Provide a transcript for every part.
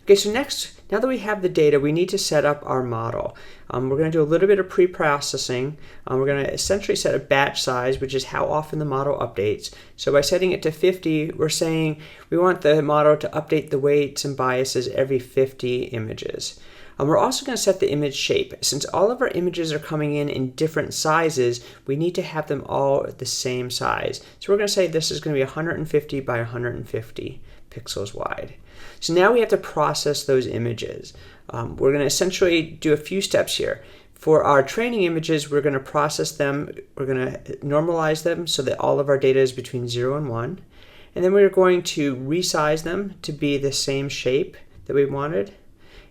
Okay, so next, now that we have the data, we need to set up our model. We're going to do a little bit of pre-processing. We're going to essentially set a batch size, which is how often the model updates. So by setting it to 50, we're saying we want the model to update the weights and biases every 50 images. We're also going to set the image shape. Since all of our images are coming in different sizes, we need to have them all at the same size. So we're going to say this is going to be 150 by 150 pixels wide. So now we have to process those images. We're going to essentially do a few steps here. For our training images, we're going to process them. We're going to normalize them so that all of our data is between 0 and 1. And then we're going to resize them to be the same shape that we wanted.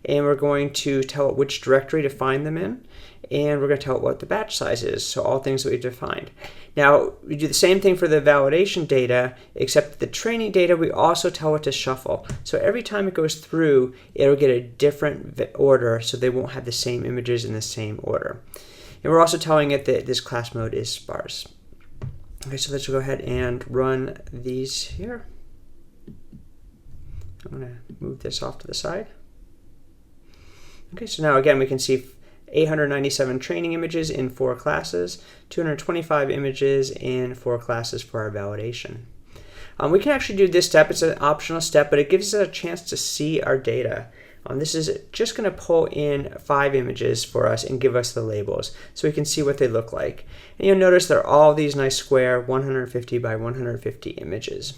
And we're going to tell it which directory to find them in, and we're going to tell it what the batch size is, so all things that we've defined. Now, we do the same thing for the validation data, except the training data, we also tell it to shuffle. So every time it goes through, it'll get a different order, so they won't have the same images in the same order. And we're also telling it that this class mode is sparse. Okay, so let's go ahead and run these here. I'm going to move this off to the side. Okay, so now again we can see 897 training images in 4 classes, 225 images in 4 classes for our validation. We can actually do this step. It's an optional step, but it gives us a chance to see our data. This is just going to pull in 5 images for us and give us the labels so we can see what they look like. And you'll notice they're all these nice square 150 by 150 images.